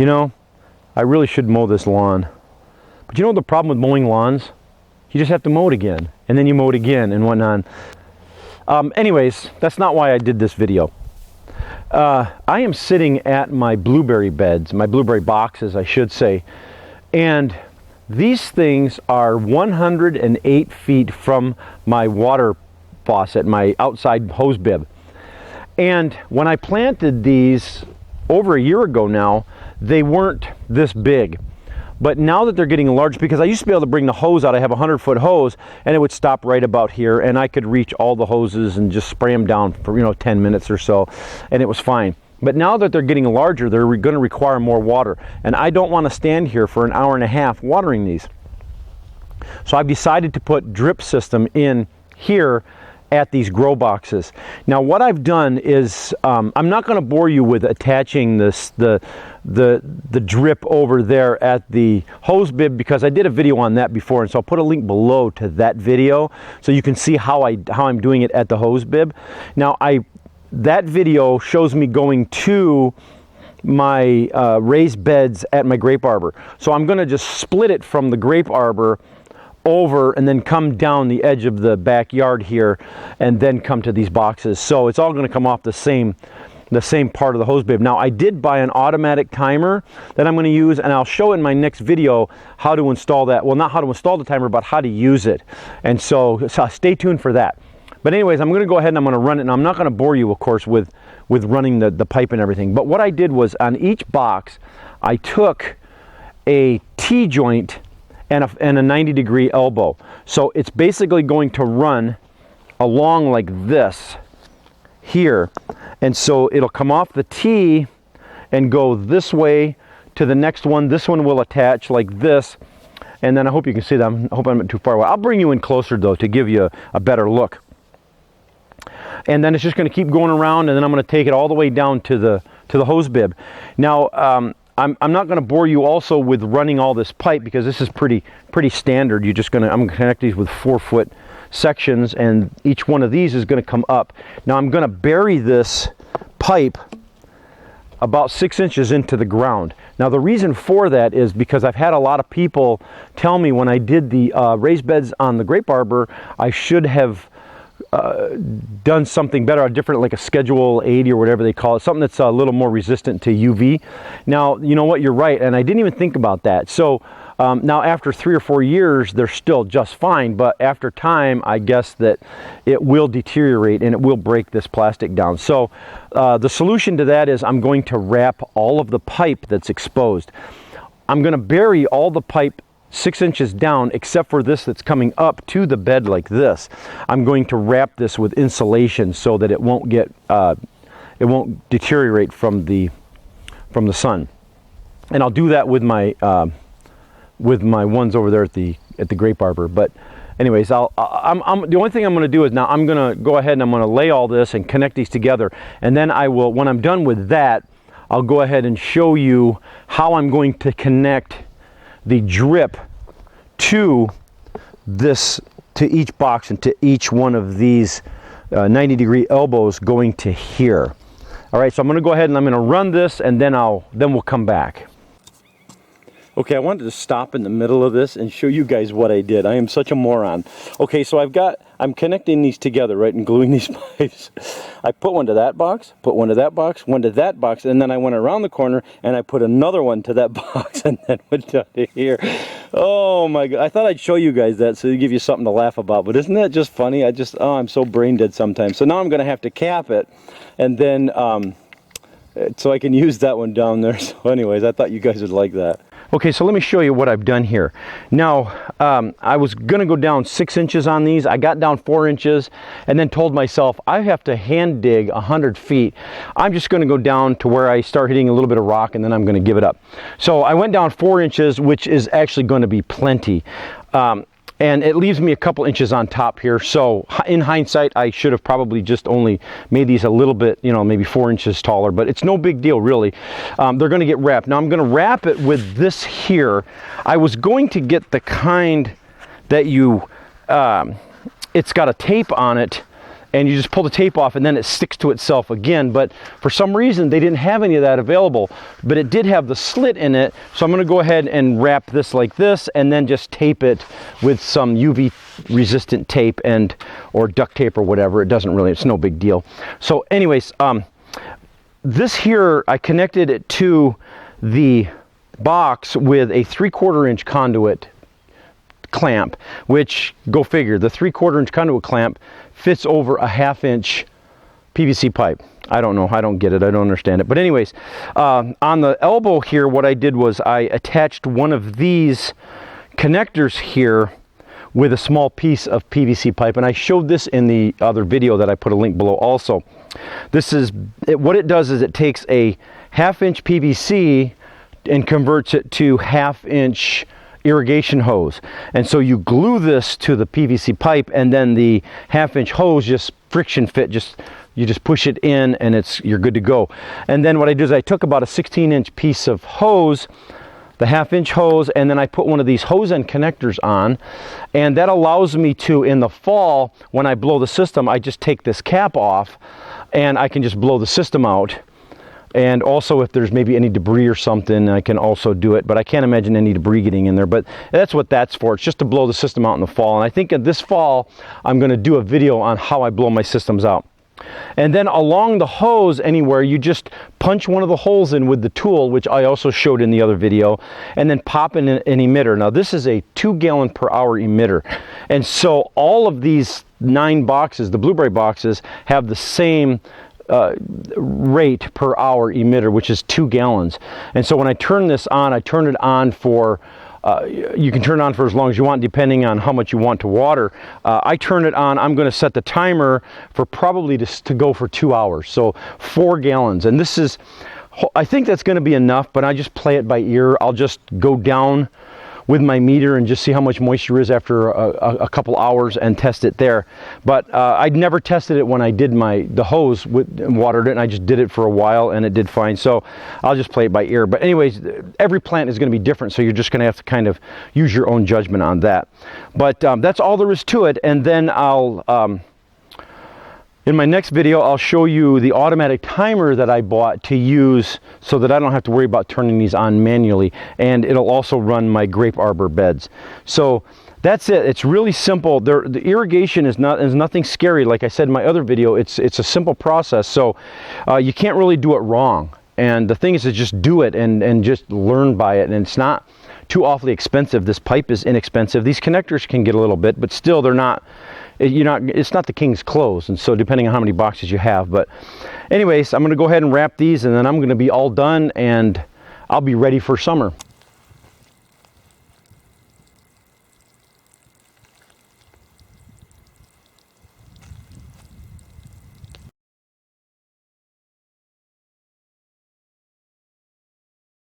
you know, I really should mow this lawn. But you know the problem with mowing lawns? You just have to mow it again, and then you mow it again and whatnot. Anyways, that's not why I did this video. I am sitting at my blueberry beds, my blueberry boxes, I should say, and these things are 108 feet from my water faucet, my outside hose bib. And when I planted these over a year ago now, they weren't this big. But now that they're getting large, because I used to be able to bring the hose out, I have a 100-foot hose, and it would stop right about here, and I could reach all the hoses and just spray them down for, you know, 10 minutes or so, and it was fine. But now that they're getting larger, they're going to require more water, and I don't want to stand here for an hour and a half watering these. So I've decided to put drip system in here at these grow boxes. Now what I've done is, I'm not going to bore you with attaching this the drip over there at the hose bib, because I did a video on that before, and so I'll put a link below to that video so you can see how I'm doing it at the hose bib. Now that video shows me going to my raised beds at my grape arbor. So I'm going to just split it from the grape arbor over and then come down the edge of the backyard here and then come to these boxes. So it's all going to come off the same part of the hose bib. Now I did buy an automatic timer that I'm going to use, and I'll show in my next video how to install that. Well, not how to install the timer, but how to use it. And so stay tuned for that. But anyways, I'm going to go ahead and I'm going to run it, and I'm not going to bore you, of course, with running the pipe and everything. But what I did was, on each box, I took a T-joint and a 90-degree elbow. So it's basically going to run along like this here. And so it'll come off the T and go this way to the next one. This one will attach like this. And then I hope you can see that. I hope I'm not too far away. I'll bring you in closer though to give you a better look. And then it's just going to keep going around, and then I'm going to take it all the way down to the hose bib. Now, I'm not going to bore you also with running all this pipe, because this is pretty standard. I'm going to connect these with 4-foot sections, and each one of these is going to come up. Now I'm going to bury this pipe about 6 inches into the ground. Now the reason for that is because I've had a lot of people tell me when I did the raised beds on the grape arbor, I should have done something better, a different, like a Schedule 80 or whatever they call it, something that's a little more resistant to UV. Now, you know what, you're right, and I didn't even think about that. So now after 3 or 4 years, they're still just fine, but after time, I guess that it will deteriorate and it will break this plastic down. So the solution to that is I'm going to wrap all of the pipe that's exposed. I'm going to bury all the pipe 6 inches down, except for this that's coming up to the bed like this. I'm going to wrap this with insulation so that it won't deteriorate from the sun. And I'll do that with my ones over there at the grape arbor. But anyways, the only thing I'm going to do is now I'm going to go ahead and I'm going to lay all this and connect these together, and then I will, when I'm done with that, I'll go ahead and show you how I'm going to connect the drip to each box and to each one of these 90-degree elbows going to here. All right, so I'm going to go ahead and I'm going to run this, and then we'll come back. Okay, I wanted to stop in the middle of this and show you guys what I did. I am such a moron. Okay, so I'm connecting these together, right, and gluing these pipes. I put one to that box, put one to that box, one to that box, and then I went around the corner and I put another one to that box, and then went down to here. Oh my God, I thought I'd show you guys that so to give you something to laugh about, but isn't that just funny? I'm so brain dead sometimes. So now I'm gonna have to cap it, and then, so I can use that one down there. So anyways, I thought you guys would like that. Okay, so let me show you what I've done here. Now, I was gonna go down 6 inches on these. I got down 4 inches and then told myself I have to hand dig 100 feet. I'm just gonna go down to where I start hitting a little bit of rock, and then I'm gonna give it up. So I went down 4 inches, which is actually gonna be plenty. And it leaves me a couple inches on top here. So in hindsight, I should have probably just only made these a little bit, you know, maybe 4 inches taller, but it's no big deal really. They're gonna get wrapped. Now I'm gonna wrap it with this here. I was going to get the kind that it's got a tape on it, and you just pull the tape off and then it sticks to itself again. But for some reason they didn't have any of that available, but it did have the slit in it. So I'm going to go ahead and wrap this like this and then just tape it with some UV resistant tape and or duct tape or whatever. It doesn't really, it's no big deal. So anyways, this here, I connected it to the box with a 3/4 inch conduit clamp, which, go figure, the 3/4 inch conduit clamp fits over a 1/2 inch PVC pipe. I don't know, I don't get it, I don't understand it. But anyways, on the elbow here, what I did was I attached one of these connectors here with a small piece of PVC pipe, and I showed this in the other video that I put a link below also. This is, what it does is it takes a 1/2 inch PVC and converts it to 1/2 inch irrigation hose. And so you glue this to the PVC pipe, and then the 1/2 inch hose just friction fit, you just push it in and you're good to go. And then what I did is I took about a 16 inch piece of hose, the 1/2 inch hose, and then I put one of these hose end connectors on, and that allows me to, in the fall, when I blow the system, I just take this cap off and I can just blow the system out. And also if there's maybe any debris or something, I can also do it, but I can't imagine any debris getting in there. But that's what that's for. It's just to blow the system out in the fall. And I think this fall I'm going to do a video on how I blow my systems out. And then along the hose anywhere, you just punch one of the holes in with the tool, which I also showed in the other video, and then pop in an emitter. Now this is a 2 gallon per hour emitter. And so all of these 9 boxes, the Blueberry boxes, have the same rate per hour emitter, which is 2 gallons. And so when I turn this on, I turn it on for, you can turn it on for as long as you want, depending on how much you want to water. I turn it on, I'm going to set the timer for probably to go for 2 hours. So 4 gallons. And this is, I think that's going to be enough, but I just play it by ear. I'll just go down with my meter and just see how much moisture is after a couple hours and test it there. But I'd never tested it when I did the hose and watered it, and I just did it for a while and it did fine. So I'll just play it by ear. But anyways, every plant is going to be different, so you're just going to have to kind of use your own judgment on that. But that's all there is to it. And then in my next video, I'll show you the automatic timer that I bought to use so that I don't have to worry about turning these on manually. And it'll also run my grape arbor beds. So that's it. It's really simple. The irrigation is nothing scary. Like I said in my other video, it's a simple process. So you can't really do it wrong. And the thing is to just do it and just learn by it. And it's not too awfully expensive. This pipe is inexpensive. These connectors can get a little bit, but still they're not, it's not the king's clothes. And so depending on how many boxes you have. But anyways, I'm going to go ahead and wrap these, and then I'm going to be all done and I'll be ready for summer.